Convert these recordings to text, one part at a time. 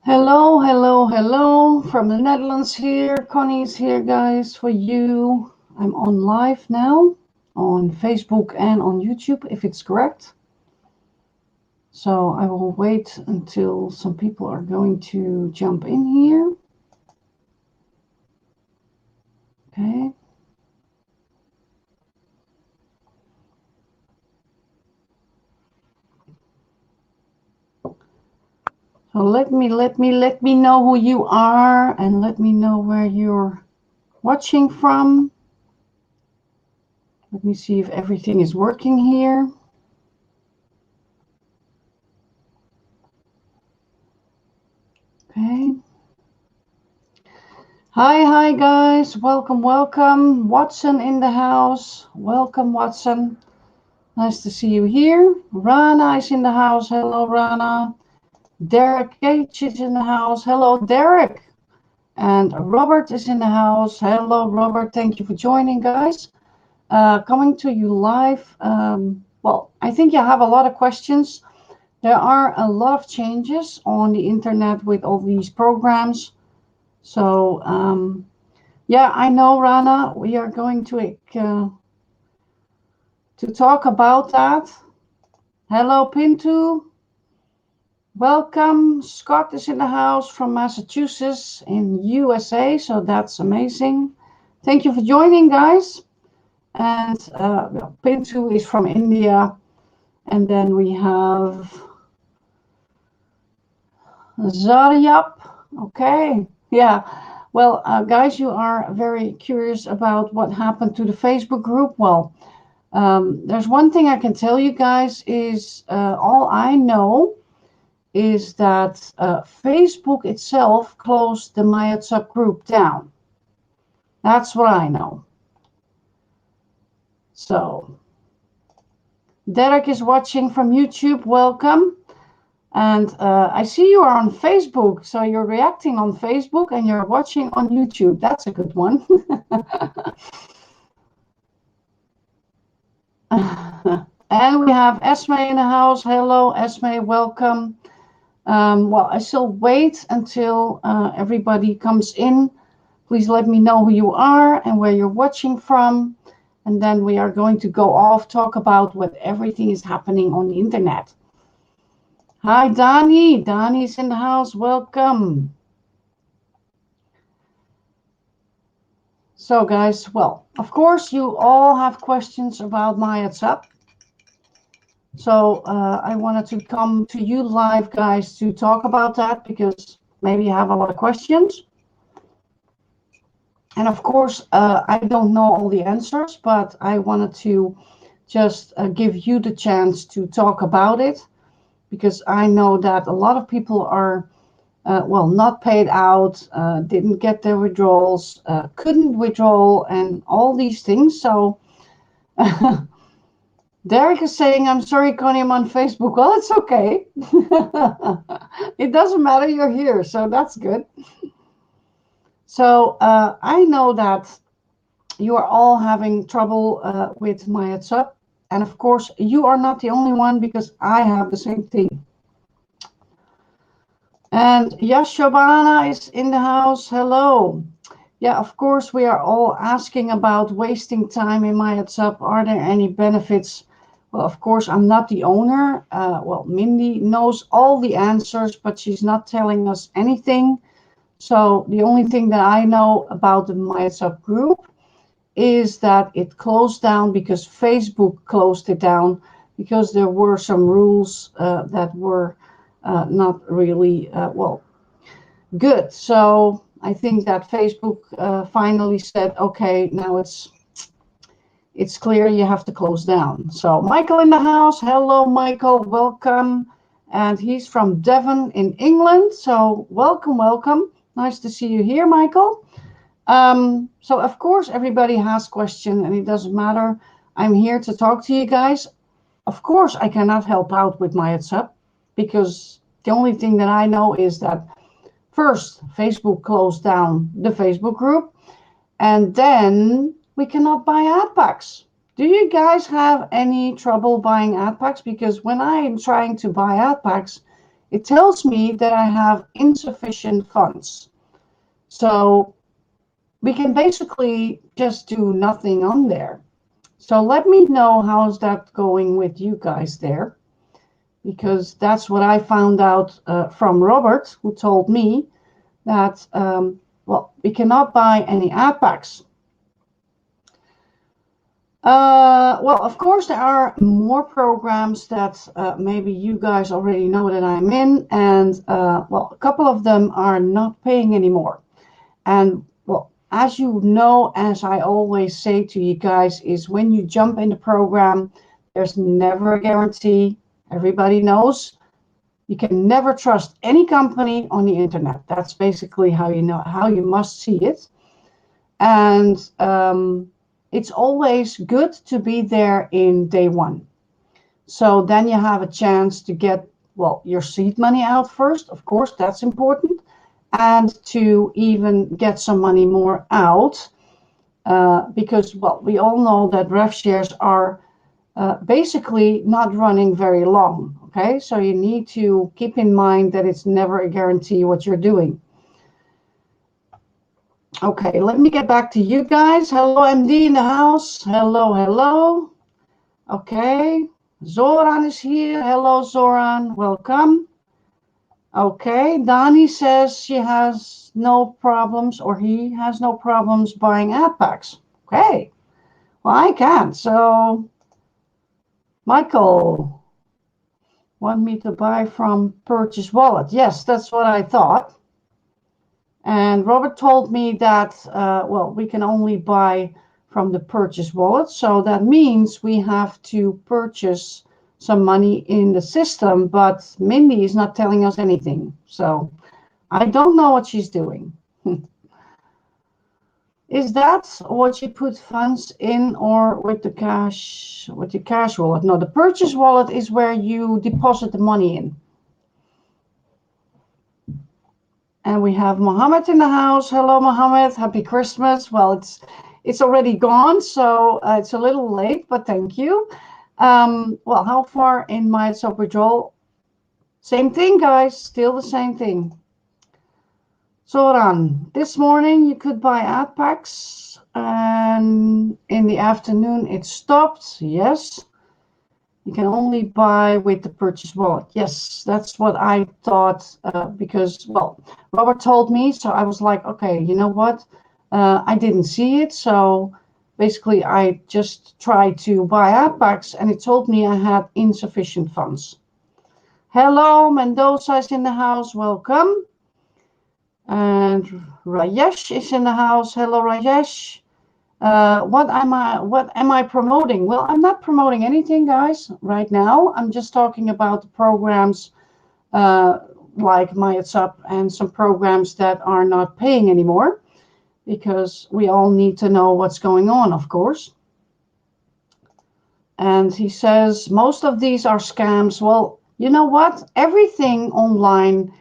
Hello, hello, hello from the Netherlands here. Connie's here, guys, for you. I'm on live now on Facebook and on YouTube, if it's correct. So I will wait until some people are going to jump in here. Okay. So let me know who you are and let me know where you're watching from. Let me see if everything is working here. Okay. Hi guys. Welcome. Watson in the house. Welcome, Watson. Nice to see you here. Rana is in the house. Hello, Rana. Derek H is in the house. Hello, Derek. And Robert is in the house. Hello, Robert. Thank you for joining, guys. Coming to you live. Well, I think you have a lot of questions. There are a lot of changes on the internet with all these programs. So, yeah, I know, Rana. We are going to talk about that. Hello, Pintu. Welcome. Scott is in the house from Massachusetts in USA, so that's amazing. Thank you for joining, guys. And Pintu is from India. And then we have Zaryap. Okay. Yeah. Well, guys, you are very curious about what happened to the Facebook group. Well, there's one thing I can tell you guys is all I know is that Facebook itself closed the MyWhatsApp group down. That's what I know. So, Derek is watching from YouTube. Welcome. And I see you are on Facebook. So you're reacting on Facebook and you're watching on YouTube. That's a good one. And we have Esme in the house. Hello, Esme. Welcome. Well, I still wait until everybody comes in. Please let me know who you are and where you're watching from. And then we are going to go off, talk about what everything is happening on the internet. Hi, Dani. Dani's in the house. Welcome. So, guys, well, of course, you all have questions about MyWhatsApp. So I wanted to come to you live, guys, to talk about that because maybe you have a lot of questions. And of course, I don't know all the answers, but I wanted to just give you the chance to talk about it because I know that a lot of people are, well, not paid out, didn't get their withdrawals, couldn't withdraw, and all these things. So Derek is saying, I'm sorry, Connie, I'm on Facebook. Well, it's okay. It doesn't matter. You're here, so that's good. So I know that you are all having trouble with MyWhatsApp. And of course, you are not the only one because I have the same thing. And Yashobana is in the house. Hello. Yeah, of course, we are all asking about wasting time in MyWhatsApp. Are there any benefits? Well, of course, I'm not the owner. Well, Mindy knows all the answers, but she's not telling us anything. So the only thing that I know about the MyWhatsApp group is that it closed down because Facebook closed it down because there were some rules that were not really, well, good. So I think that Facebook finally said, okay, now it's clear you have to close down. So Michael in the house. Hello, Michael. Welcome. And he's from Devon in England. So welcome. Nice to see you here, Michael. So of course, everybody has questions and it doesn't matter. I'm here to talk to you guys. Of course, I cannot help out with MyWhatsApp because the only thing that I know is that first, Facebook closed down the Facebook group, and then we cannot buy ad packs. Do you guys have any trouble buying ad packs? Because when I'm trying to buy ad packs, it tells me that I have insufficient funds. So we can basically just do nothing on there. So let me know how's that going with you guys there, because that's what I found out from Robert, who told me that, well, we cannot buy any ad packs. Well, of course, there are more programs that maybe you guys already know that I'm in, and well, a couple of them are not paying anymore. And well, as you know, as I always say to you guys, is when you jump in the program, there's never a guarantee. Everybody knows you can never trust any company on the internet. That's basically how you know how you must see it. And it's always good to be there in day one. So then you have a chance to get, well, your seed money out first. Of course, that's important. And to even get some money more out. Because, well, we all know that ref shares are basically not running very long. Okay, so you need to keep in mind that it's never a guarantee what you're doing. Okay, let me get back to you guys. Hello, MD in the house. Hello, hello. Okay, Zoran is here. Hello, Zoran. Welcome. Okay, Dani says she has no problems, or he has no problems buying ad packs. Okay, well, I can't. So, Michael, want me to buy from Purchase Wallet? Yes, that's what I thought. And Robert told me that, well, we can only buy from the Purchase Wallet. So that means we have to purchase some money in the system, but Mindy is not telling us anything. So I don't know what she's doing. Is that what you put funds in, or with the cash wallet? No, the Purchase Wallet is where you deposit the money in. And we have Mohammed in the house. Hello, Mohammed. Happy Christmas. Well, it's already gone, so it's a little late, but thank you. Well, how far in my sub-withdrawal? Same thing, guys. Still the same thing. Zoran, this morning you could buy ad packs, and in the afternoon it stopped. Yes. You can only buy with the Purchase Wallet. Yes, that's what I thought, because, well, Robert told me, so I was like, okay, you know what? I didn't see it, so basically I just tried to buy ad packs, and it told me I had insufficient funds. Hello, Mendoza is in the house. Welcome. And Rajesh is in the house. Hello, Rajesh. What am I promoting? Well, I'm not promoting anything, guys, right now. I'm just talking about the programs like MyHeadsUp and some programs that are not paying anymore, because we all need to know what's going on, of course. And he says most of these are scams. Well, you know what? Everything online,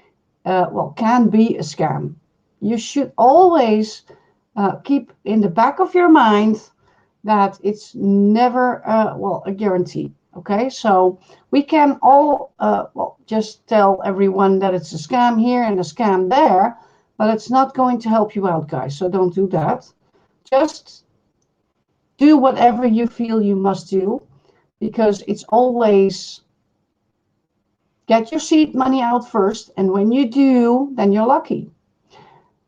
well, can be a scam. You should always keep in the back of your mind that it's never, well, a guarantee. Okay, so we can all, well, just tell everyone that it's a scam here and a scam there, but it's not going to help you out, guys. So don't do that. Just do whatever you feel you must do, because it's always get your seed money out first. And when you do, then you're lucky.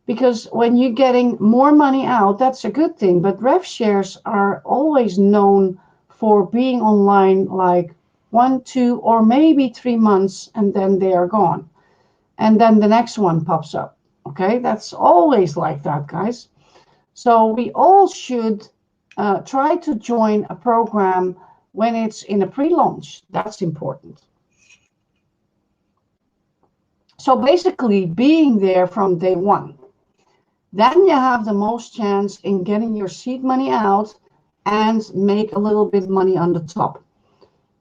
Because when you're getting more money out, that's a good thing. But ref shares are always known for being online like 1, 2, or maybe 3 months, and then they are gone. And then the next one pops up. Okay, that's always like that, guys. So we all should try to join a program when it's in a pre-launch. That's important. So basically being there from day one. Then you have the most chance in getting your seed money out and make a little bit money on the top.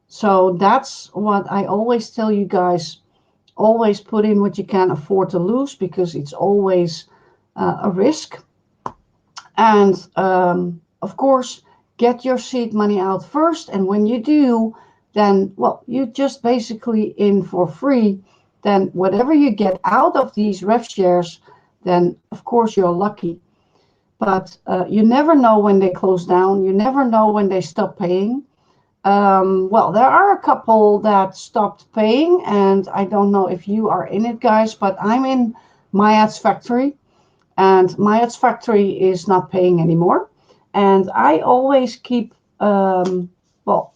So that's what I always tell you guys. Always put in what you can afford to lose, because it's always a risk. And of course, get your seed money out first. And when you do, then, well, you're just basically in for free then whatever you get out of these ref shares, then of course you're lucky. But you never know when they close down. You never know when they stop paying. Well, there are a couple that stopped paying, and I don't know if you are in it, guys, but I'm in Myads Factory, and Myads Factory is not paying anymore. And I always keep, well,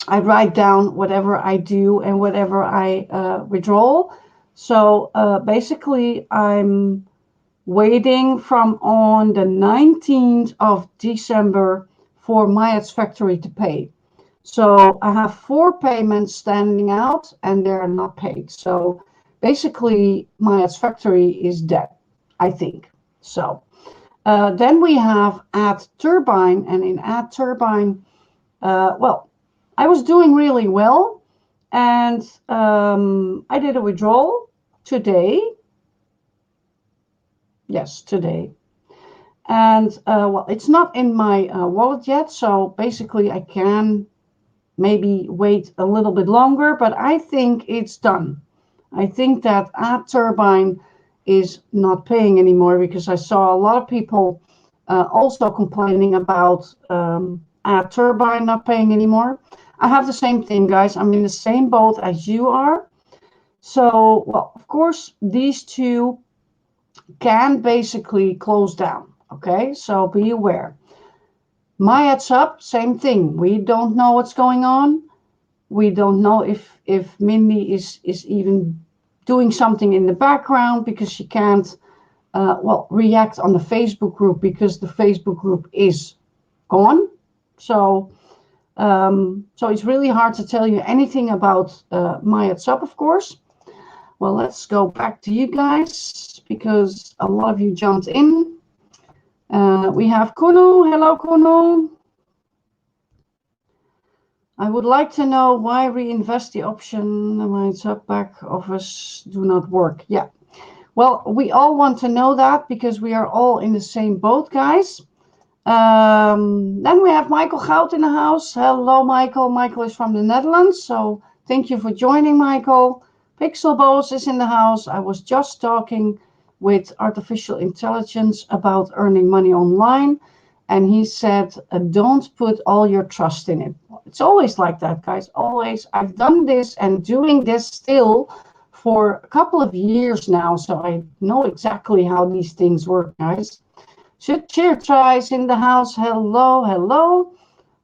I write down whatever I do and whatever I withdraw. So basically, I'm waiting from on the 19th of December for Myads Factory to pay. So I have 4 payments standing out and they're not paid. So basically, Myads Factory is dead, I think. So then we have Add Turbine, and in Add Turbine, well, I was doing really well, and I did a withdrawal today. Yes, today. And well, it's not in my wallet yet, so basically I can maybe wait a little bit longer, but I think it's done. I think that Add Turbine is not paying anymore, because I saw a lot of people also complaining about Add Turbine not paying anymore. I have the same thing, guys. I'm in the same boat as you are. So, well, of course, these two can basically close down. Okay, so be aware. Myads Up, same thing. We don't know what's going on. We don't know if Mindy is even doing something in the background, because she can't well, react on the Facebook group, because the Facebook group is gone. So so it's really hard to tell you anything about Myads Up, of course. Well, let's go back to you guys, because a lot of you jumped in. We have Kuno. Hello, Kuno. I would like to know why reinvest the option Myads Up back office do not work. Yeah. Well, we all want to know that, because we are all in the same boat, guys. Then we have Michael Gout in the house. Hello, Michael. Michael is from the Netherlands, so thank you for joining, Michael. Pixel Boss is in the house. I was just talking with artificial intelligence about earning money online, and he said, don't put all your trust in it. It's always like that, guys. Always. I've done this and doing this still for a couple of years now, so I know exactly how these things work, guys. Cheer tries in the house. Hello, hello.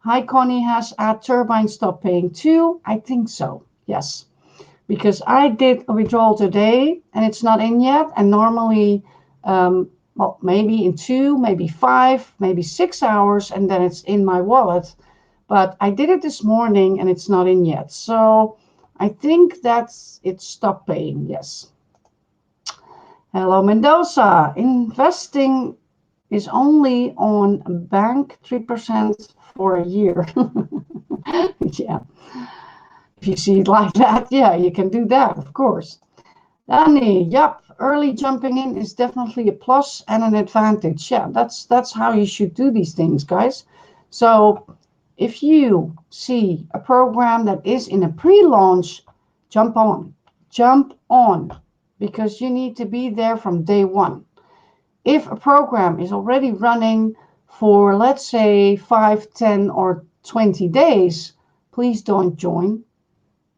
Hi, Connie. Has Add Turbine stopped paying too? I think so. Yes, because I did a withdrawal today and it's not in yet. And normally, well, maybe in 2, maybe 5, maybe 6 hours, and then it's in my wallet. But I did it this morning and it's not in yet. So I think that's it stopped paying. Yes. Hello, Mendoza. Investing is only on bank 3% for a year. Yeah. If you see it like that, yeah, you can do that, of course. Danny, yep, early jumping in is definitely a plus and an advantage. Yeah, that's how you should do these things, guys. So if you see a program that is in a pre-launch, jump on, because you need to be there from day one. If a program is already running for, let's say, 5, 10, or 20 days, please don't join.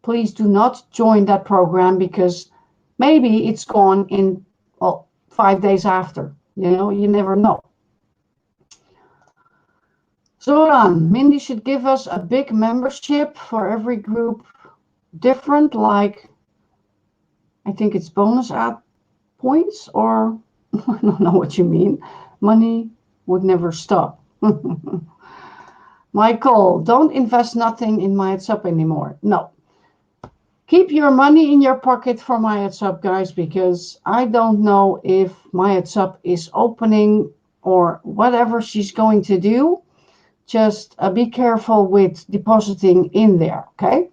Please do not join that program, because maybe it's gone in, well, 5 days after. You know, you never know. Zoran, Mindy should give us a big membership for every group different, like, I think it's bonus add points, or I don't know what you mean. Money would never stop. Michael, don't invest nothing in Myads Up anymore. No. Keep your money in your pocket for Myads Up, guys, because I don't know if Myads Up is opening or whatever she's going to do. Just be careful with depositing in there, okay?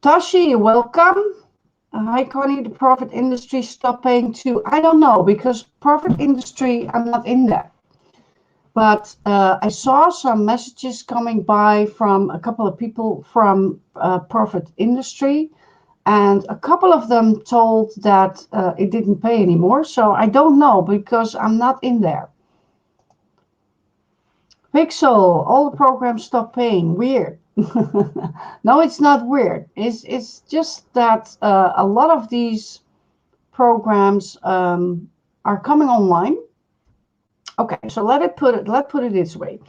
Tashi, welcome. Hi, Connie. The profit industry stopped paying too. I don't know, because profit industry, I'm not in that. But I saw some messages coming by from a couple of people from profit industry. And a couple of them told that it didn't pay anymore. So I don't know because I'm not in there. Pixel, all the programs stop paying. Weird. No, it's not weird. It's just that a lot of these programs are coming online. Okay, so let's put it this way.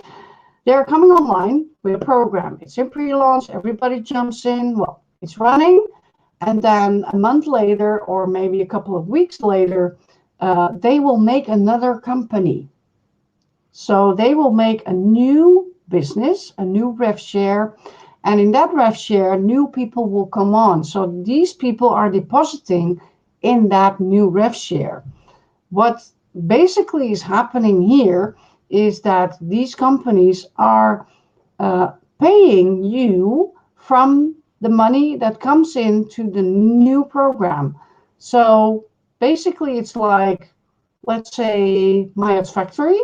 They're coming online with a program. It's in pre-launch. Everybody jumps in. Well, it's running, and then a month later, or maybe a couple of weeks later, they will make another company. So they will make a new business, a new rev share, and in that rev share, new people will come on. So these people are depositing in that new rev share. What basically is happening here is that these companies are paying you from the money that comes into the new program. So basically, it's like, let's say, Myads Factory,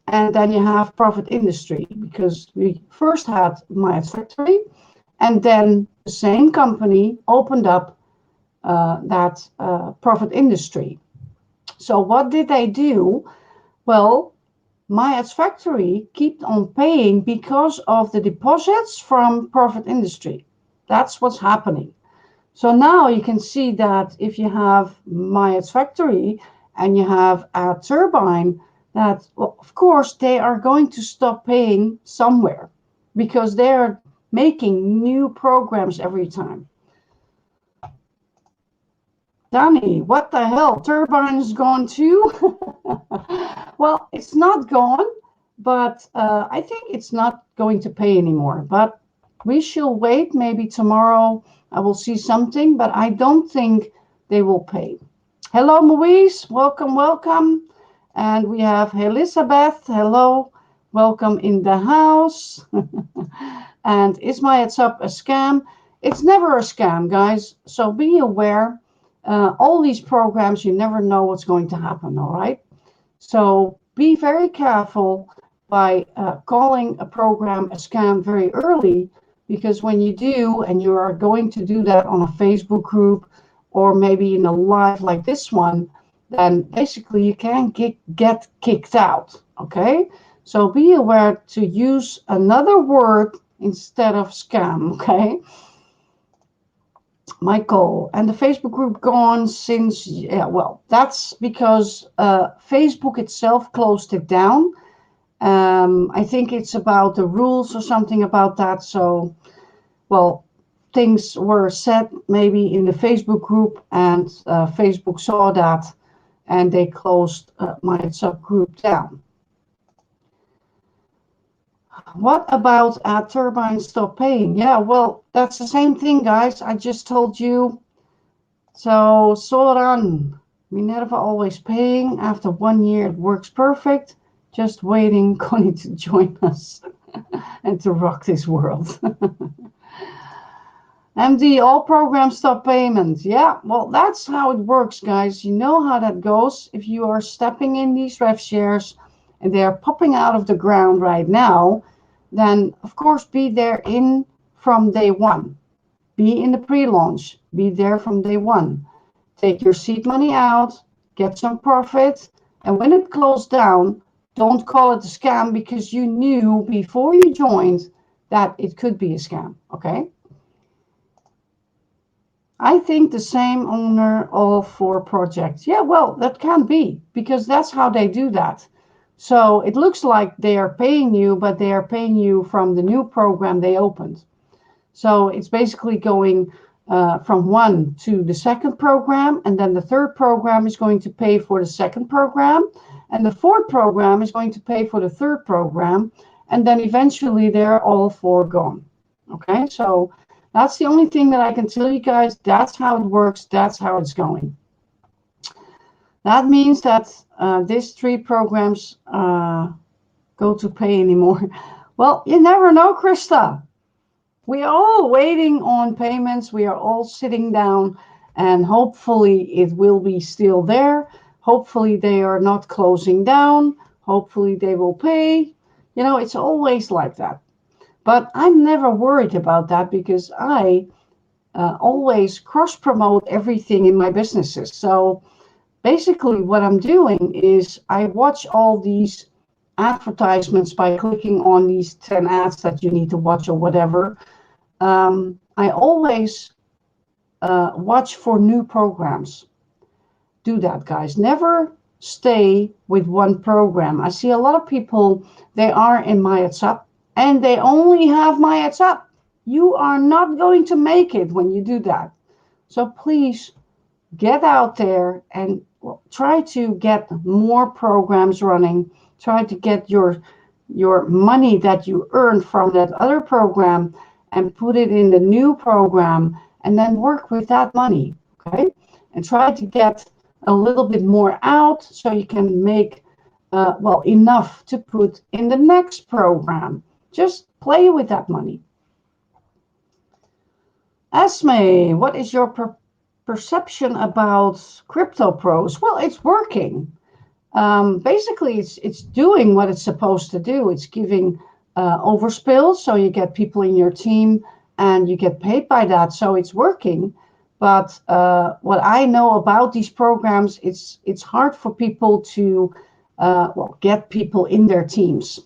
and then you have Profit Industry, because we first had Myads Factory, and then the same company opened up that Profit Industry. So what did they do? Well, Myads Factory kept on paying because of the deposits from Profit Industry. That's what's happening. So now you can see that if you have Myads Factory and you have a turbine, that, well, of course, they are going to stop paying somewhere because they're making new programs every time. Danny, what the hell? Turbine is gone too? Well, it's not gone, but I think it's not going to pay anymore. But we shall wait. Maybe tomorrow I will see something, but I don't think they will pay. Hello, Louise. Welcome, welcome. And we have Elizabeth. Hello. Welcome in the house. And is Myads Up a scam? It's never a scam, guys. So be aware. All these programs, you never know what's going to happen, all right? So be very careful by calling a program a scam very early, because when you do, and you are going to do that on a Facebook group or maybe in a live like this one, then basically you can get kicked out, okay? So be aware to use another word instead of scam, okay? Michael, and the Facebook group gone since, yeah, well, that's because Facebook itself closed it down. I think it's about the rules or something about that. So, well, things were said maybe in the Facebook group, and Facebook saw that, and they closed my subgroup down. What about a turbine stop paying? Yeah, well, that's the same thing, guys. I just told you. So, Soran, Minerva always paying. After 1 year, it works perfect. Just waiting Connie to join us and to rock this world. MD, all programs stop payment. Yeah, well, that's how it works, guys. You know how that goes. If you are stepping in these rev shares and they are popping out of the ground right now, then of course be there in from day one. Be in the pre-launch. Be there from day one. Take your seed money out, get some profit, and when it closed down, don't call it a scam because you knew before you joined that it could be a scam, okay? I think the same owner of 4 projects. Yeah, well, that can be because that's how they do that. So it looks like they are paying you, but they are paying you from the new program they opened. So it's basically going from one to the second program, and then the third program is going to pay for the second program, and the fourth program is going to pay for the third program, and then eventually they're all 4 gone. Okay, so that's the only thing that I can tell you guys. That's how it works. That's how it's going. That means that these 3 programs go to pay anymore. Well, you never know, Krista. We are all waiting on payments. We are all sitting down, and hopefully it will be still there. Hopefully they are not closing down. Hopefully they will pay. You know, it's always like that. But I'm never worried about that because I always cross promote everything in my businesses. So basically what I'm doing is I watch all these advertisements by clicking on these 10 ads that you need to watch or whatever. I always watch for new programs. Do that, guys. Never stay with one program. I see a lot of people, they are in MyWhatsApp and they only have MyWhatsApp. You are not going to make it when you do that. So please get out there and try to get more programs running. Try to get your money that you earned from that other program and put it in the new program and then work with that money. Okay, and try to get a little bit more out so you can make enough to put in the next program. Just play with that money. Esme, what is your perception about Crypto Pros? Well, it's working. Basically, it's doing what it's supposed to do. It's giving overspills, so you get people in your team and you get paid by that. So it's working. But what I know about these programs, it's hard for people to get people in their teams.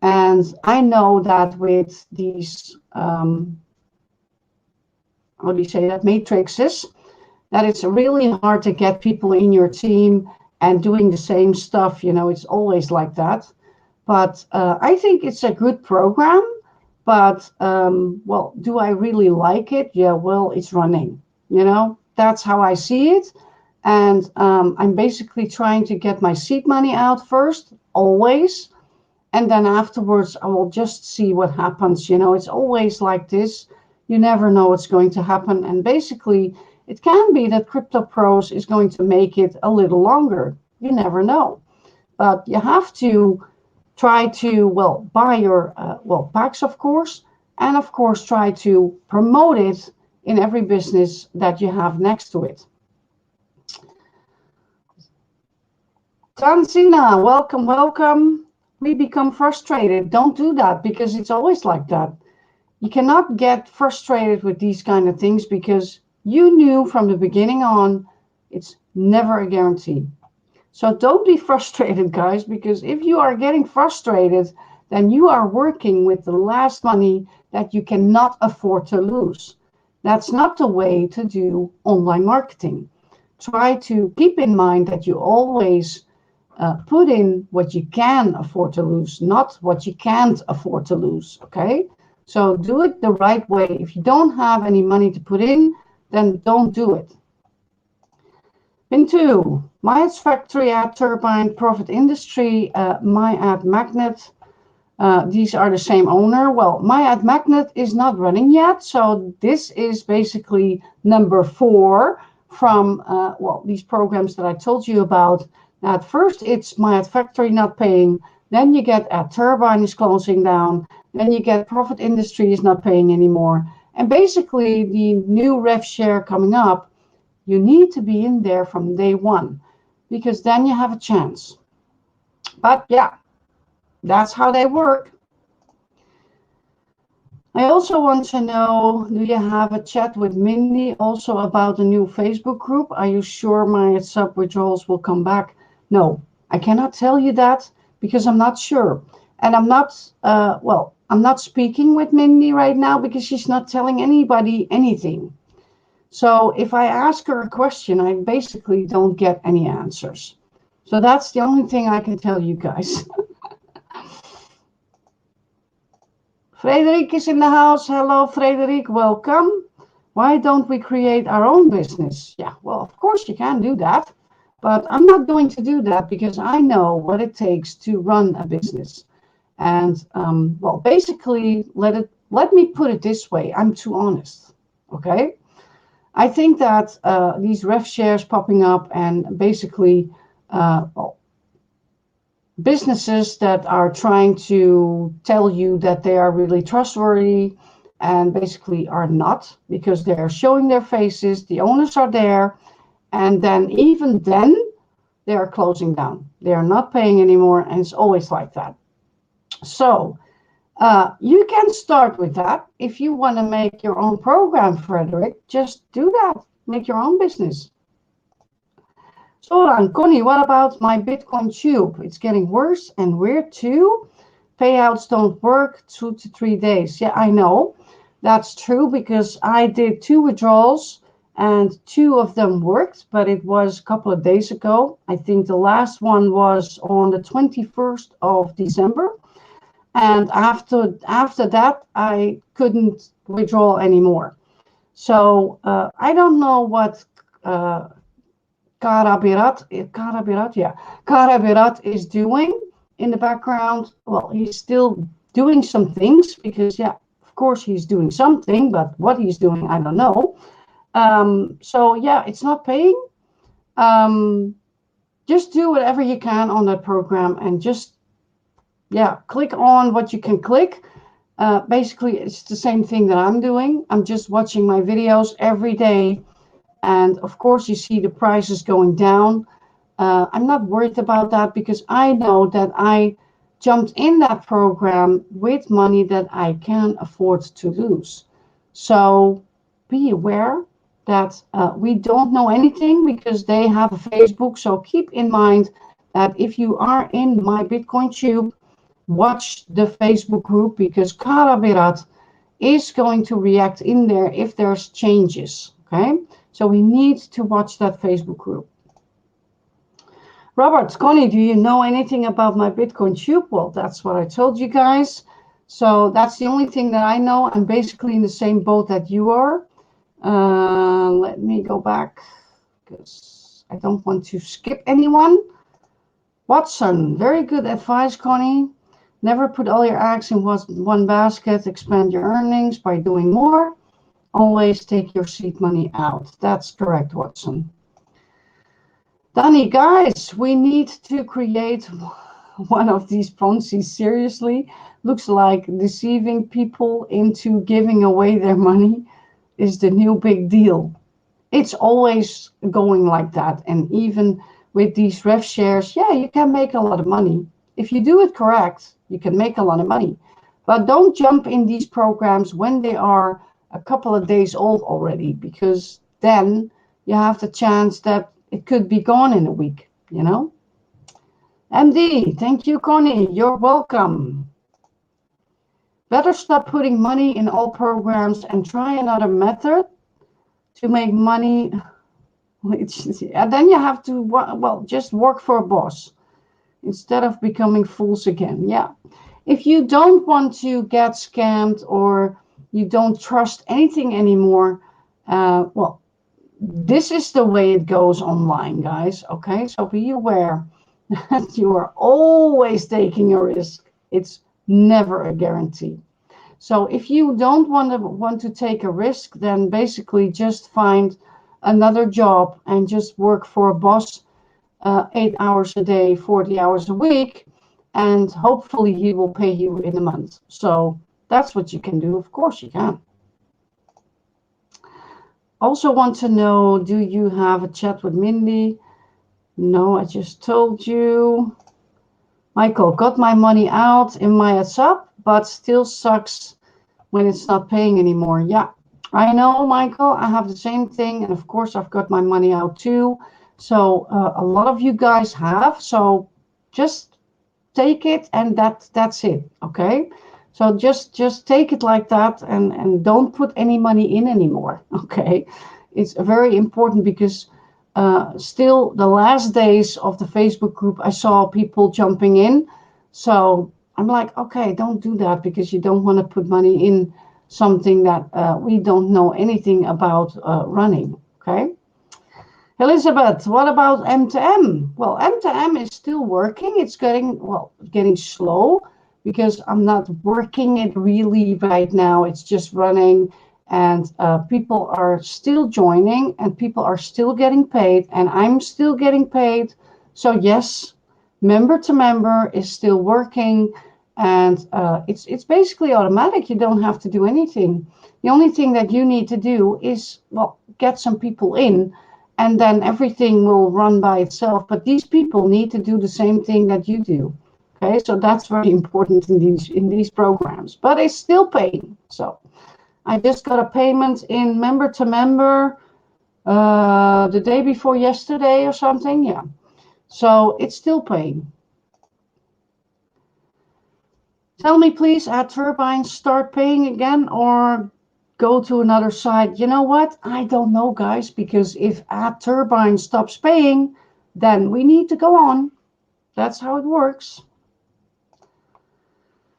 And I know that with these, how do you say that, matrices, that it's really hard to get people in your team and doing the same stuff. It's always like that. But I think it's a good program. But, do I really like it? Yeah, well, it's running. That's how I see it. And I'm basically trying to get my seed money out first, always. And then afterwards, I will just see what happens. It's always like this. You never know what's going to happen. And basically, it can be that Crypto Pros is going to make it a little longer. You never know. But you have to try to, buy your, packs, of course. And, of course, try to promote it in every business that you have next to it. Tanzina, welcome, welcome. We become frustrated. Don't do that because it's always like that. You cannot get frustrated with these kind of things because you knew from the beginning on it's never a guarantee. So don't be frustrated, guys, because if you are getting frustrated, then you are working with the last money that you cannot afford to lose. That's not the way to do online marketing. Try to keep in mind that you always put in what you can afford to lose, not what you can't afford to lose, okay? So do it the right way. If you don't have any money to put in, then don't do it. Pintu, MyAds Factory, Ad Turbine, Profit Industry, MyAd Magnet. These are the same owner. Well, MyAd Magnet is not running yet. So this is basically number 4 from, these programs that I told you about. At first, it's MyAd Factory not paying. Then you get Ad Turbine is closing down. Then you get Profit Industry is not paying anymore. And basically, the new rev share coming up, you need to be in there from day one because then you have a chance. But yeah, that's how they work. I also want to know, do you have a chat with Mindy also about the new Facebook group? Are you sure my sub withdrawals will come back? No, I cannot tell you that because I'm not sure. And I'm not, I'm not speaking with Mindy right now because she's not telling anybody anything. So if I ask her a question, I basically don't get any answers. So that's the only thing I can tell you guys. Frederic is in the house. Hello, Frederic. Welcome. Why don't we create our own business? Yeah, well, of course you can do that. But I'm not going to do that because I know what it takes to run a business. And, basically, let me put it this way. I'm too honest. Okay? I think that these ref shares popping up and basically businesses that are trying to tell you that they are really trustworthy and basically are not because they're showing their faces, the owners are there, and then even then they are closing down. They are not paying anymore, and it's always like that. So You can start with that. If you want to make your own program, Frederick, just do that. Make your own business. Soran, Connie, what about my Bitcoin tube? It's getting worse and weird too. Payouts don't work 2 to 3 days. Yeah, I know. That's true because I did 2 withdrawals and 2 of them worked, but it was a couple of days ago. I think the last one was on the 21st of December. And after that, I couldn't withdraw anymore. So I don't know what uh, Karabirat is doing in the background. Well, he's still doing some things because, yeah, of course he's doing something, but what he's doing, I don't know. So, yeah, it's not paying. Um, just do whatever you can on that program and just, yeah, click on what you can click. Basically, it's the same thing that I'm doing. I'm just watching my videos every day. And of course, you see the prices going down. I'm not worried about that because I know that I jumped in that program with money that I can afford to lose. So be aware that we don't know anything because they have a Facebook. So keep in mind that if you are in my Bitcoin tube, watch the Facebook group because Karabirat is going to react in there if there's changes. Okay, so we need to watch that Facebook group. Robert, Connie, do you know anything about my Bitcoin tube? Well, that's what I told you guys. So that's the only thing that I know. I'm basically in the same boat that you are. Let me go back because I don't want to skip anyone. Watson, very good advice, Connie. Never put all your eggs in one basket. Expand your earnings by doing more. Always take your seed money out. That's correct, Watson. Danny, guys, we need to create one of these Ponzi. Seriously, looks like deceiving people into giving away their money is the new big deal. It's always going like that. And even with these ref shares, yeah, you can make a lot of money. If you do it correct, you can make a lot of money. But don't jump in these programs when they are a couple of days old already, because then you have the chance that it could be gone in a week, you know? MD, thank you, Connie. You're welcome. Better stop putting money in all programs and try another method to make money. And then you have to, well, just work for a boss instead of becoming fools again. Yeah. If you don't want to get scammed or you don't trust anything anymore, well, this is the way it goes online, guys. Okay, so be aware that you are always taking a risk. It's never a guarantee. So if you don't want to take a risk, then basically just find another job and just work for a boss 8 hours a day, 40 hours a week, and hopefully he will pay you in a month. So that's what you can do. Of course you can. Also want to know, do you have a chat with Mindy? No, I just told you. Michael, got my money out in my WhatsApp, but still sucks when it's not paying anymore. Yeah, I know, Michael. I have the same thing. And of course, I've got my money out too. So a lot of you guys have. So just take it and that's it. Okay. So just take it like that and don't put any money in anymore. Okay. It's very important because still the last days of the Facebook group, I saw people jumping in. So I'm like, okay, don't do that because you don't want to put money in something that we don't know anything about running. Okay. Elizabeth, what about M2M? Well, M2M is still working. It's getting slow because I'm not working it really right now. It's just running and people are still joining and people are still getting paid and I'm still getting paid. So yes, member to member is still working and it's basically automatic. You don't have to do anything. The only thing that you need to do is, well, get some people in and then everything will run by itself. But these people need to do the same thing that you do. Okay, so that's very important in these programs, but it's still paying. So I just got a payment in member to member the day before yesterday or something. Yeah, so it's still paying. Tell me, please, AdTurbine start paying again or go to another site? You know what? I don't know, guys, because if AdTurbine stops paying, then we need to go on. That's how it works.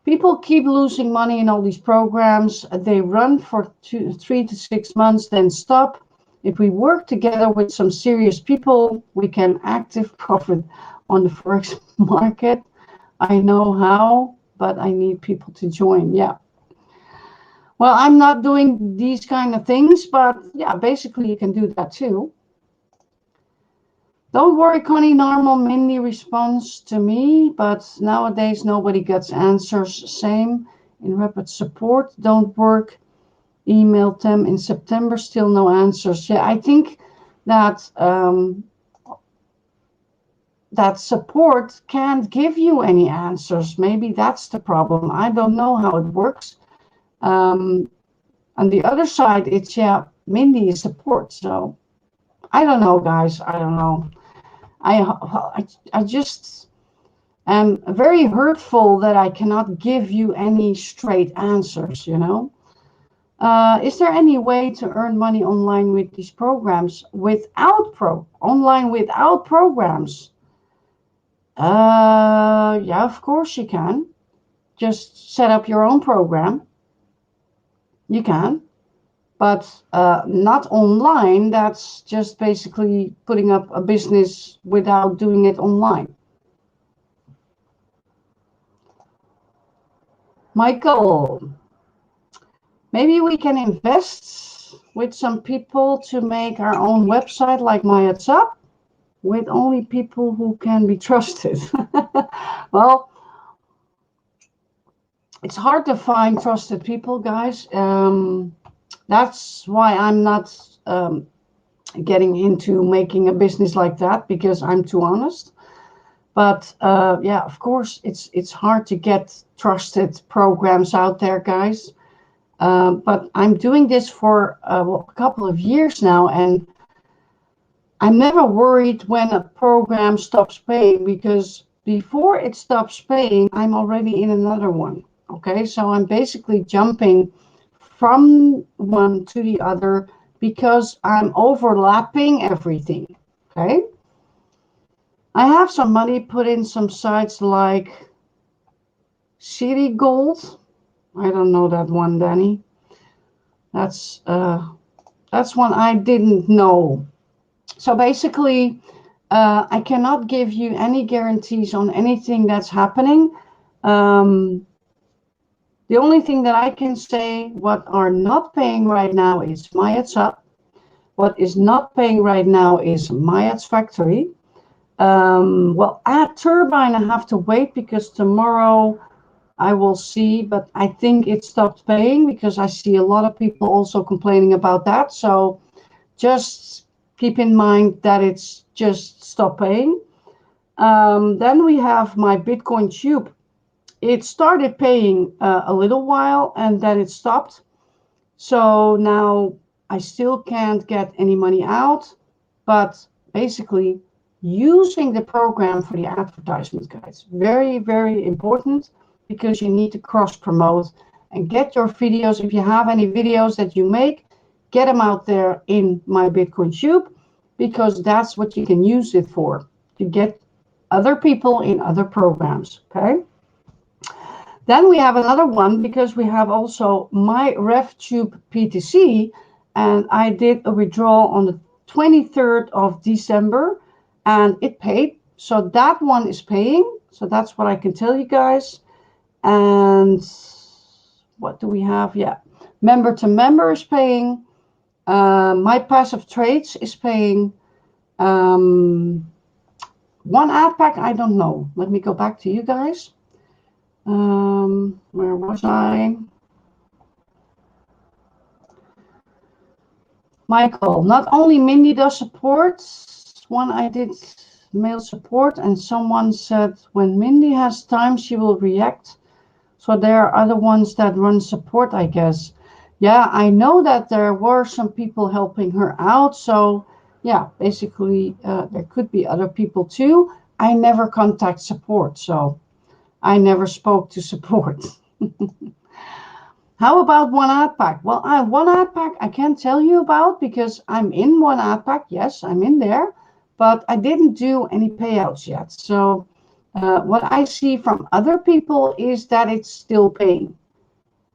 People keep losing money in all these programs. They run for 3 to 6 months, then stop. If we work together with some serious people, we can active profit on the Forex market. I know how, but I need people to join. Yeah. Well, I'm not doing these kind of things, but yeah, basically you can do that too. Don't worry, Connie. Normal Mindy responds to me, but nowadays nobody gets answers. Same in rapid support. Don't work. Emailed them in September. Still no answers. Yeah, I think that that support can't give you any answers. Maybe that's the problem. I don't know how it works. On the other side, it's Mindy is support. So I don't know, guys. I don't know. I just am very hurtful that I cannot give you any straight answers, you know. Is there any way to earn money online with these programs without online without programs? Yeah, of course you can. Just set up your own program. You can, but not online. That's just basically putting up a business without doing it online. Michael, maybe we can invest with some people to make our own website like MyWhatsApp with only people who can be trusted. Well, it's hard to find trusted people, guys. That's why I'm not getting into making a business like that, because I'm too honest. But yeah, of course, it's hard to get trusted programs out there, guys. But I'm doing this for well, a couple of years now, and I'm never worried when a program stops paying, because before it stops paying, I'm already in another one. Okay, so I'm basically jumping from one to the other because I'm overlapping everything. Okay, I have some money put in some sites like City Gold. I don't know that one, Danny. That's one I didn't know. So basically, I cannot give you any guarantees on anything that's happening. The only thing that I can say, what are not paying right now is MyAds. What is not paying right now is MyAds Factory. Well, AdTurbine, I have to wait because tomorrow I will see, but I think it stopped paying because I see a lot of people also complaining about that. So just keep in mind that it's just stopped paying. Then we have my Bitcoin Tube. It started paying a little while and then it stopped. So now I still can't get any money out, but basically using the program for the advertisement, guys, very, very important, because you need to cross promote and get your videos. If you have any videos that you make, get them out there in my Bitcoin Tube, because that's what you can use it for, to get other people in other programs. Okay. Then we have another one, because we have also my RevTube PTC, and I did a withdrawal on the 23rd of December, and it paid. So that one is paying. So that's what I can tell you guys. And what do we have? Yeah, member to member is paying. My passive trades is paying. One ad pack, I don't know. Let me go back to you guys. Where was I? Michael, not only Mindy does support. One I did mail support, and someone said when Mindy has time, she will react. So there are other ones that run support, I guess. Yeah, I know that there were some people helping her out. So yeah, basically there could be other people too. I never contact support, so I never spoke to support. How about one ad pack? Well, one ad pack I can't tell you about because I'm in one ad pack. Yes, I'm in there, but I didn't do any payouts yet. So what I see from other people is that it's still paying.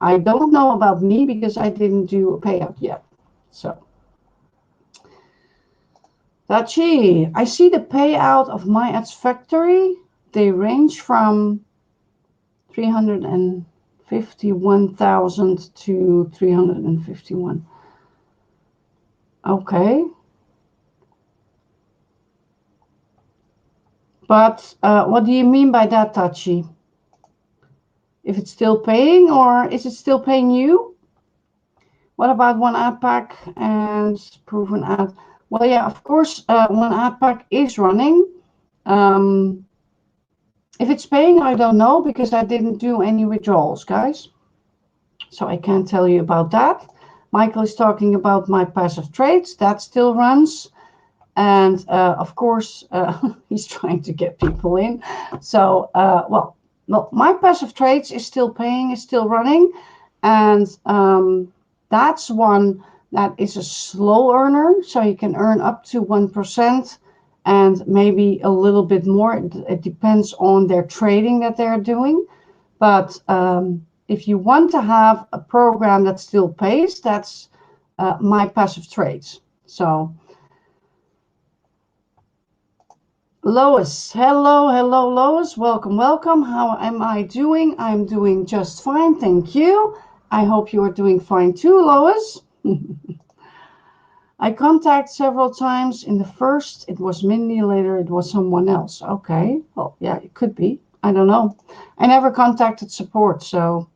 I don't know about me because I didn't do a payout yet. So, Dachi, I see the payout of my ads factory. They range from 351,000 to 351. Okay. But what do you mean by that, Tachi? If it's still paying, or is it still paying you? What about one ad pack and proven ad? Well, yeah, of course, one ad pack is running. If it's paying, I don't know because I didn't do any withdrawals, guys. So I can't tell you about that. Michael is talking about my passive trades. That still runs. And of course, he's trying to get people in. So, well, my passive trades is still paying, is still running. And that's one that is a slow earner. So you can earn up to 1% and maybe a little bit more. It depends on their trading that they're doing. But if you want to have a program that still pays, that's my passive trades. So, Lois, hello, Lois. Welcome. How am I doing? I'm doing just fine, thank you. I hope you are doing fine too, Lois. I contacted several times. In the first, it was Mindy. Later, it was someone else. Okay, well, yeah, it could be. I don't know. I never contacted support, so.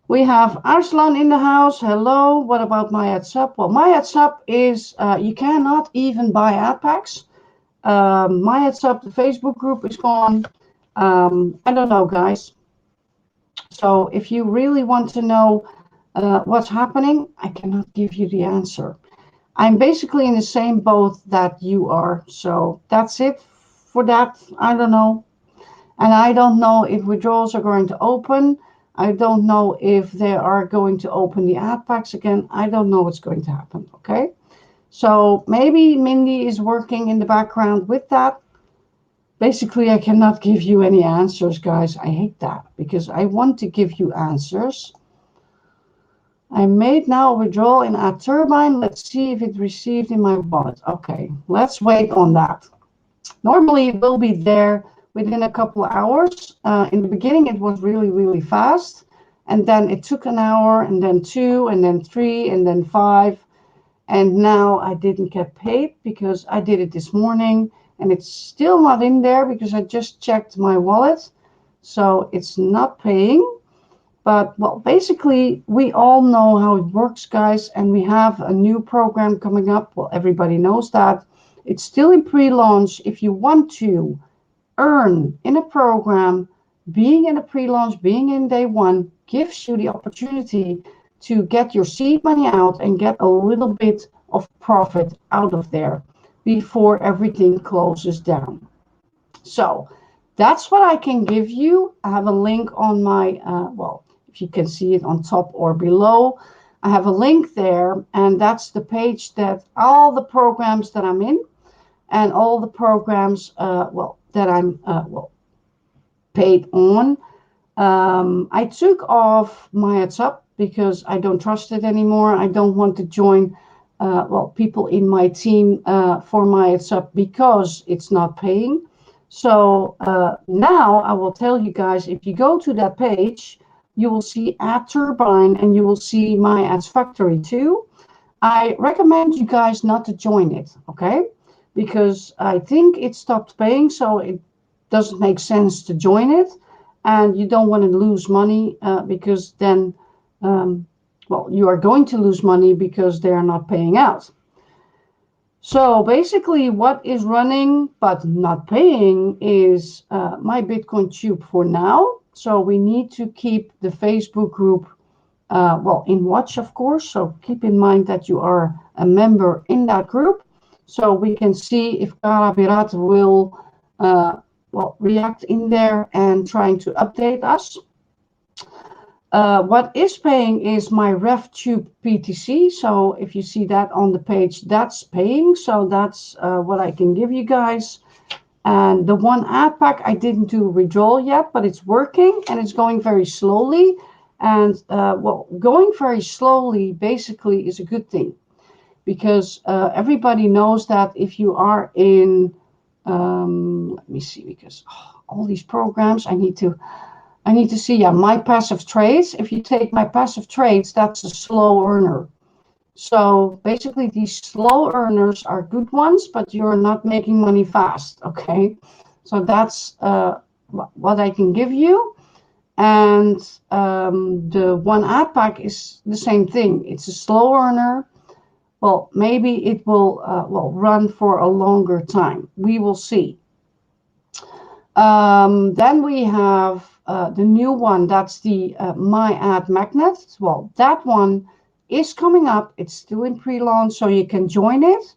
We have Arslan in the house. Hello. What about my AdSub? Well, my AdSub is, you cannot even buy ad packs. My AdSub, the Facebook group is gone. I don't know, guys. So if you really want to know what's happening, I cannot give you the answer. I'm basically in the same boat that you are. So that's it for that. I don't know. And I don't know if withdrawals are going to open. I don't know if they are going to open the ad packs again. I don't know what's going to happen. Okay. So maybe Mindy is working in the background with that. Basically, I cannot give you any answers, guys. I hate that because I want to give you answers. I made now a withdrawal in a turbine. Let's see if it received in my wallet. Okay, let's wait on that. Normally, it will be there within a couple of hours. In the beginning, it was really, really fast. And then it took an hour, and then 2, and then 3, and then 5. And now I didn't get paid because I did it this morning and it's still not in there because I just checked my wallet. So it's not paying. But well, basically, we all know how it works, guys. And we have a new program coming up. Well, everybody knows that. It's still in pre-launch. If you want to earn in a program, being in a pre-launch, being in day one, gives you the opportunity to get your seed money out and get a little bit of profit out of there before everything closes down. So that's what I can give you. I have a link on my, well, if you can see it on top or below, I have a link there, and that's the page that all the programs that I'm in and all the programs, well, that I'm, well, paid on. I took off my AdSub because I don't trust it anymore. I don't want to join, well, people in my team for my AdSub because it's not paying. So now I will tell you guys, if you go to that page, you will see Ad Turbine and you will see my Ads Factory too. I recommend you guys not to join it, okay? Because I think it stopped paying, so it doesn't make sense to join it. And you don't want to lose money because then, well, you are going to lose money because they are not paying out. So basically what is running but not paying is my Bitcoin Tube for now. So we need to keep the Facebook group well, in watch, of course. So keep in mind that you are a member in that group, so we can see if Kara Birat will, well, react in there and trying to update us. What is paying is my RevTube PTC. So if you see that on the page, that's paying. So that's what I can give you guys. And the one ad pack, I didn't do withdrawal yet, but it's working and it's going very slowly. And well, going very slowly basically is a good thing, because everybody knows that if you are in, let me see, because all these programs, I need to see, yeah, my passive trades. If you take my passive trades, that's a slow earner. So basically these slow earners are good ones, but you're not making money fast, okay? So that's what I can give you. And the one ad pack is the same thing. It's a slow earner. Well, maybe it will well run for a longer time. We will see. Then we have the new one. That's the My Ad Magnet. Well, that one is coming up. It's still in pre-launch, so you can join it,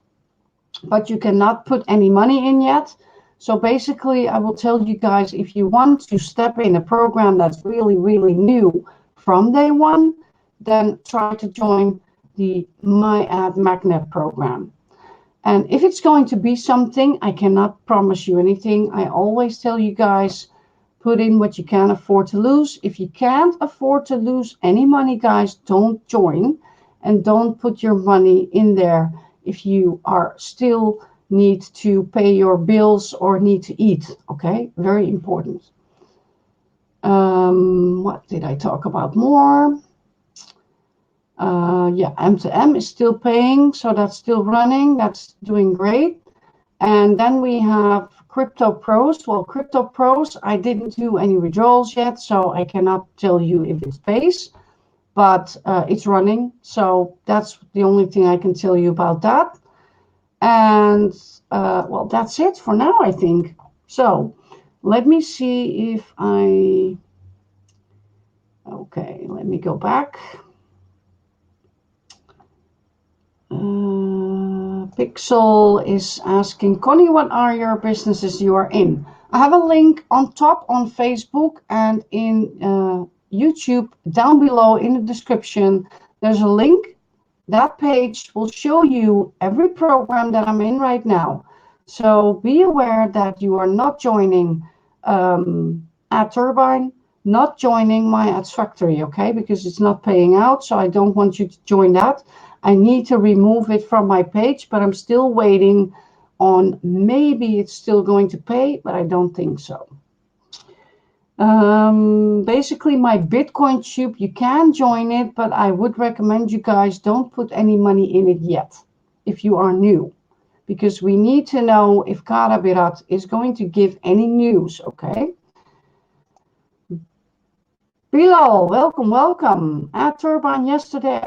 but you cannot put any money in yet. So basically, I will tell you guys, if you want to step in a program that's really, really new from day one, then try to join the My Ad Magnet program. And if it's going to be something, I cannot promise you anything. I always tell you guys, put in what you can afford to lose. If you can't afford to lose any money, guys, don't join, and don't put your money in there if you are still need to pay your bills or need to eat. Okay, very important. What did I talk about more? Yeah, M2M is still paying, so that's still running. That's doing great. And then we have Crypto Pros. Well, Crypto Pros, I didn't do any withdrawals yet, so I cannot tell you if it pays, but it's running. So that's the only thing I can tell you about that. And well, that's it for now, I think. So let me see if okay, let me go back. Pixel is asking, Connie, what are your businesses you are in? I have a link on top on Facebook and in YouTube down below in the description. There's a link. That page will show you every program that I'm in right now. So be aware that you are not joining Ad Turbine, not joining My Ads Factory, okay? Because it's not paying out, so I don't want you to join that. I need to remove it from my page, but I'm still waiting on, maybe it's still going to pay, but I don't think so. Basically my Bitcoin Tube, you can join it, but I would recommend you guys don't put any money in it yet if you are new, because we need to know if Kara Birat is going to give any news, okay? Bilal, welcome, welcome. Ad Turbine yesterday,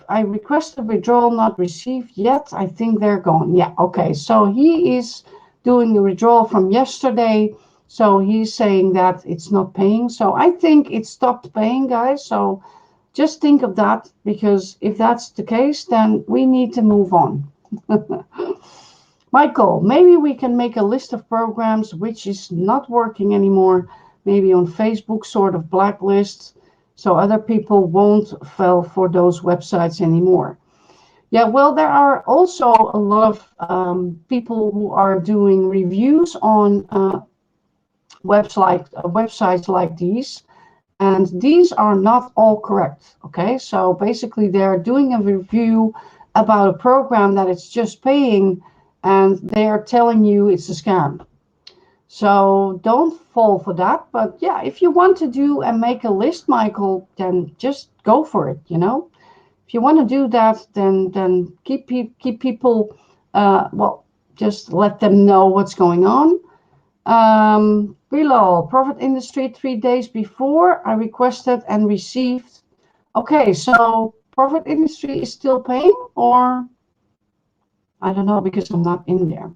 I requested withdrawal, not received yet. I think they're gone. Yeah, okay. So he is doing the withdrawal from yesterday. So he's saying that it's not paying. So I think it stopped paying, guys. So just think of that, because if that's the case, then we need to move on. Michael, maybe we can make a list of programs which is not working anymore, maybe on Facebook, sort of blacklist, so other people won't fall for those websites anymore. Yeah, well, there are also a lot of people who are doing reviews on websites like these, and these are not all correct, okay? So basically they're doing a review about a program that it's just paying, and they are telling you it's a scam. So don't fall for that. But yeah, if you want to do and make a list, Michael, then just go for it, you know? If you want to do that, then keep people, well, just let them know what's going on. Below, Profit Industry 3 days before I requested and received. Okay, so Profit Industry is still paying, or I don't know because I'm not in there.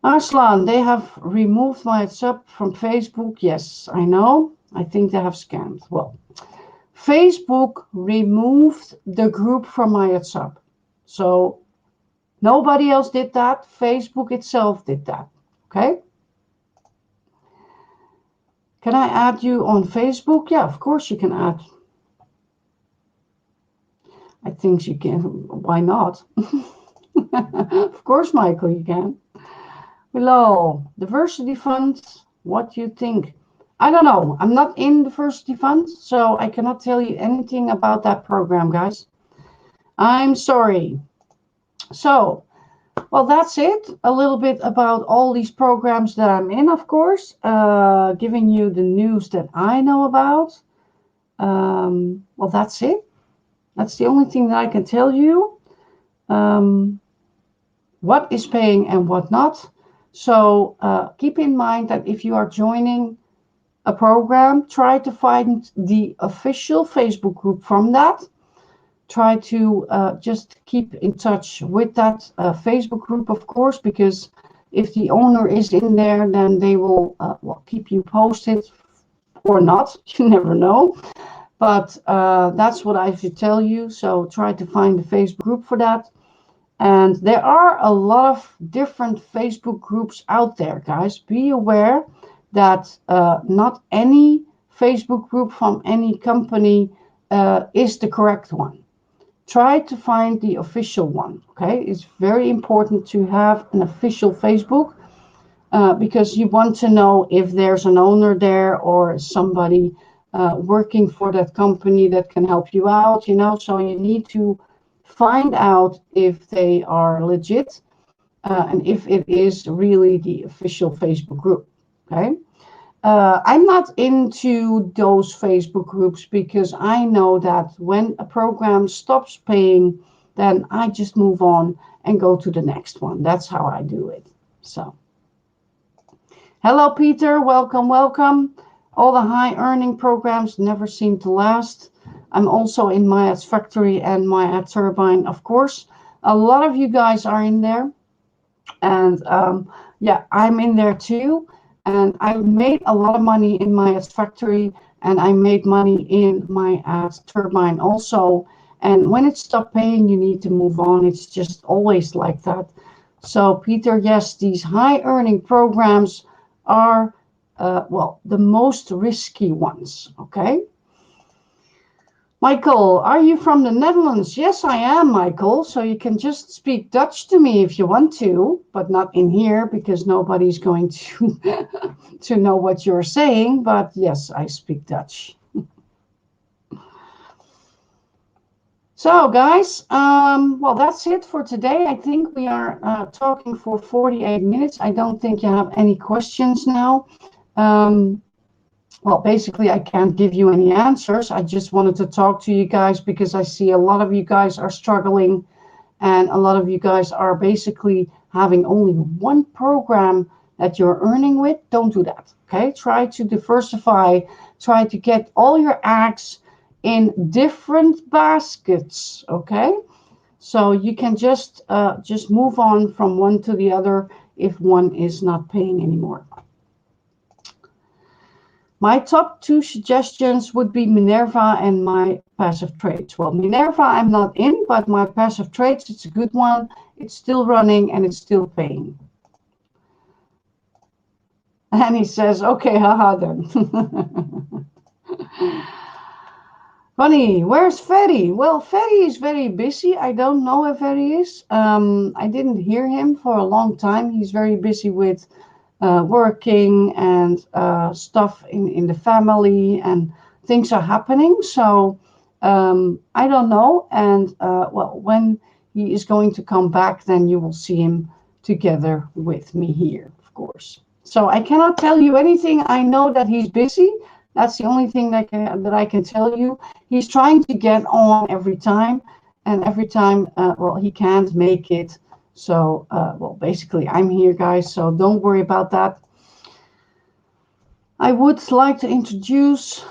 Arslan, they have removed my WhatsApp from Facebook. Yes, I know. I think they have scammed. Well, Facebook removed the group from my WhatsApp. So nobody else did that. Facebook itself did that. Okay? Can I add you on Facebook? Yeah, of course you can add. I think you can. Why not? Of course, Michael, you can. Below, diversity fund, what do you think? I don't know. I'm not in diversity fund, so I cannot tell you anything about that program, guys. I'm sorry. So, well, that's it. A little bit about all these programs that I'm in, of course. Giving you the news that I know about. Well, that's it. That's the only thing that I can tell you. What is paying and what not. So keep in mind that if you are joining a program, try to find the official Facebook group from that. Try to just keep in touch with that Facebook group, of course, because if the owner is in there, then they will keep you posted or not. You never know. But that's what I should tell you. So try to find the Facebook group for that. And there are a lot of different Facebook groups out there, guys. Be aware that not any Facebook group from any company is the correct one. Try to find the official one, okay? It's very important to have an official Facebook because you want to know if there's an owner there or somebody working for that company that can help you out, you know? So you need to find out if they are legit and if it is really the official Facebook group, okay? I'm not into those Facebook groups because I know that when a program stops paying, then I just move on and go to the next one. That's how I do it. So, hello, Peter. Welcome, welcome. All the high earning programs never seem to last. I'm also in My Ads Factory and My Ad Turbine, of course. A lot of you guys are in there. And yeah, I'm in there too. And I made a lot of money in My Ads Factory. And I made money in My Ad Turbine also. And when it stopped paying, you need to move on. It's just always like that. So, Peter, yes, these high earning programs are, well, the most risky ones, okay? Michael, are you from the Netherlands? Yes, I am, Michael. So you can just speak Dutch to me if you want to, but not in here because nobody's going to to know what you're saying. But yes, I speak Dutch. So, guys, well, that's it for today. I think we are talking for 48 minutes. I don't think you have any questions now. Well, basically, I can't give you any answers. I just wanted to talk to you guys because I see a lot of you guys are struggling and a lot of you guys are basically having only one program that you're earning with. Don't do that, okay? Try to diversify. Try to get all your eggs in different baskets, okay? So you can just move on from one to the other if one is not paying anymore. My top two suggestions would be Minerva and My Passive Trades. Well, Minerva I'm not in, but My Passive Trades, it's a good one. It's still running and it's still paying. And he says, okay, haha then. Funny, where's Ferry? Well, Ferry is very busy. I don't know if Ferry is. I didn't hear him for a long time. He's very busy with working and stuff in the family and things are happening. So I don't know. And well, when he is going to come back, then you will see him together with me here, of course. So I cannot tell you anything. I know that he's busy. That's the only thing that I can tell you. He's trying to get on every time, and every time, well, he can't make it. So, well, basically, I'm here, guys, so don't worry about that. I would like to introduce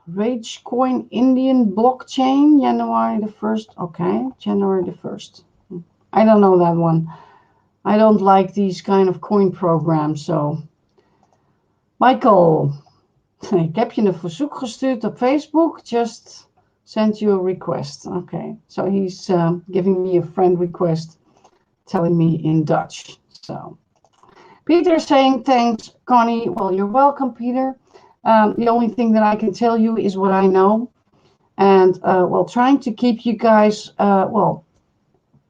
Ragecoin Indian blockchain, January the 1st. Okay, January the 1st. I don't know that one. I don't like these kind of coin programs. So, Michael, ik heb je een verzoek gestuurd op Facebook. Just send you a request. Okay. So he's giving me a friend request, telling me in Dutch. So, Peter saying thanks, Connie. Well, you're welcome, Peter. The only thing that I can tell you is what I know. And well, trying to keep you guys well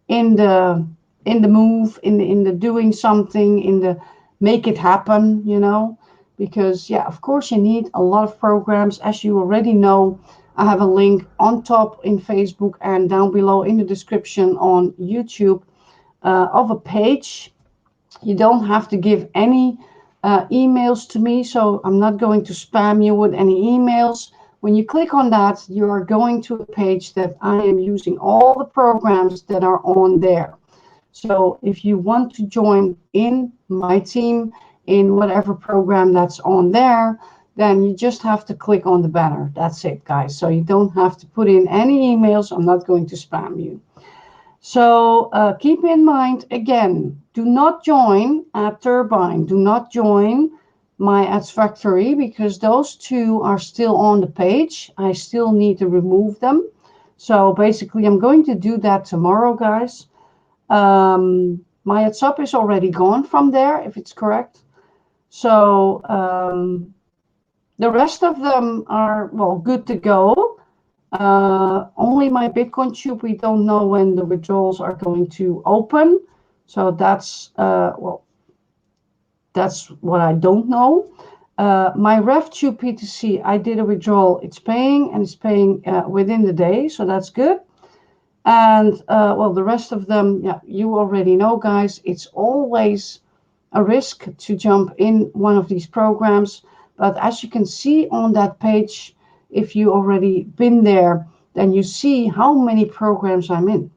in the move, in the doing something, in the make it happen, you know, because yeah, of course you need a lot of programs. As you already know, I have a link on top in Facebook and down below in the description on YouTube of a page. You don't have to give any emails to me, so I'm not going to spam you with any emails. When you click on that, you are going to a page that I am using all the programs that are on there. So if you want to join in my team in whatever program that's on there, then you just have to click on the banner. That's it, guys. So you don't have to put in any emails. I'm not going to spam you. So keep in mind, again, do not join at Turbine. Do not join my Ads Factory because those two are still on the page. I still need to remove them. So basically, I'm going to do that tomorrow, guys. My Ads Up is already gone from there, if it's correct. So the rest of them are, well, good to go. Only my Bitcoin Tube, we don't know when the withdrawals are going to open. So that's, well, that's what I don't know. My RevTube PTC, I did a withdrawal. It's paying, and it's paying within the day. So that's good. And, well, the rest of them, yeah, you already know, guys. It's always a risk to jump in one of these programs. But as you can see on that page, if you already been there, then you see how many programs I'm in.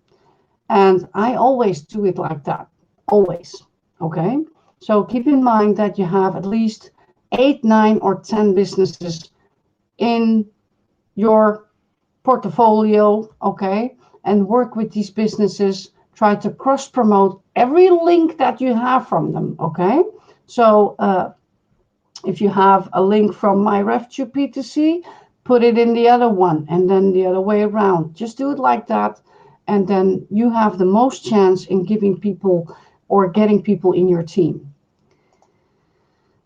And I always do it like that, always, okay? So keep in mind that you have at least 8, 9, or 10 businesses in your portfolio, okay? And work with these businesses, try to cross-promote every link that you have from them, okay? So if you have a link from my RevTube PTC, put it in the other one, and then the other way around. Just do it like that, and then you have the most chance in giving people or getting people in your team.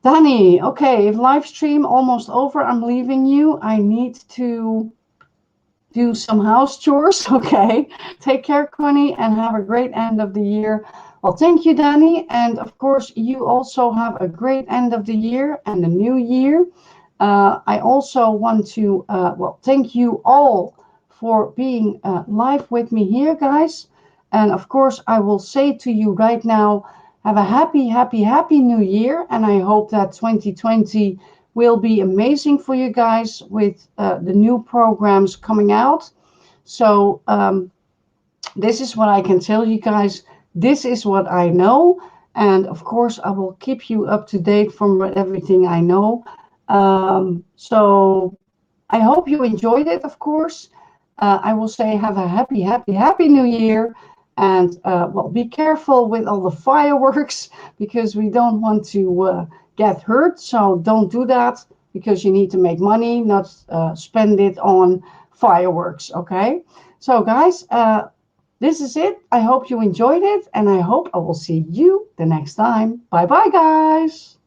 Danny, okay, if live stream almost over, I'm leaving you. I need to do some house chores, okay? Take care, Connie, and have a great end of the year. Well, thank you, Danny, and of course, you also have a great end of the year and a new year. I also want to, well, thank you all for being live with me here, guys. And of course, I will say to you right now, have a happy, happy, happy new year. And I hope that 2020 will be amazing for you guys with the new programs coming out. So this is what I can tell you guys. This is what I know. And of course, I will keep you up to date from everything I know. So I hope you enjoyed it, of course. I will say have a happy, happy, happy new year. And well, be careful with all the fireworks because we don't want to get hurt. So don't do that because you need to make money, not spend it on fireworks. Okay. So guys, this is it. I hope you enjoyed it, and I hope I will see you the next time. Bye bye, guys.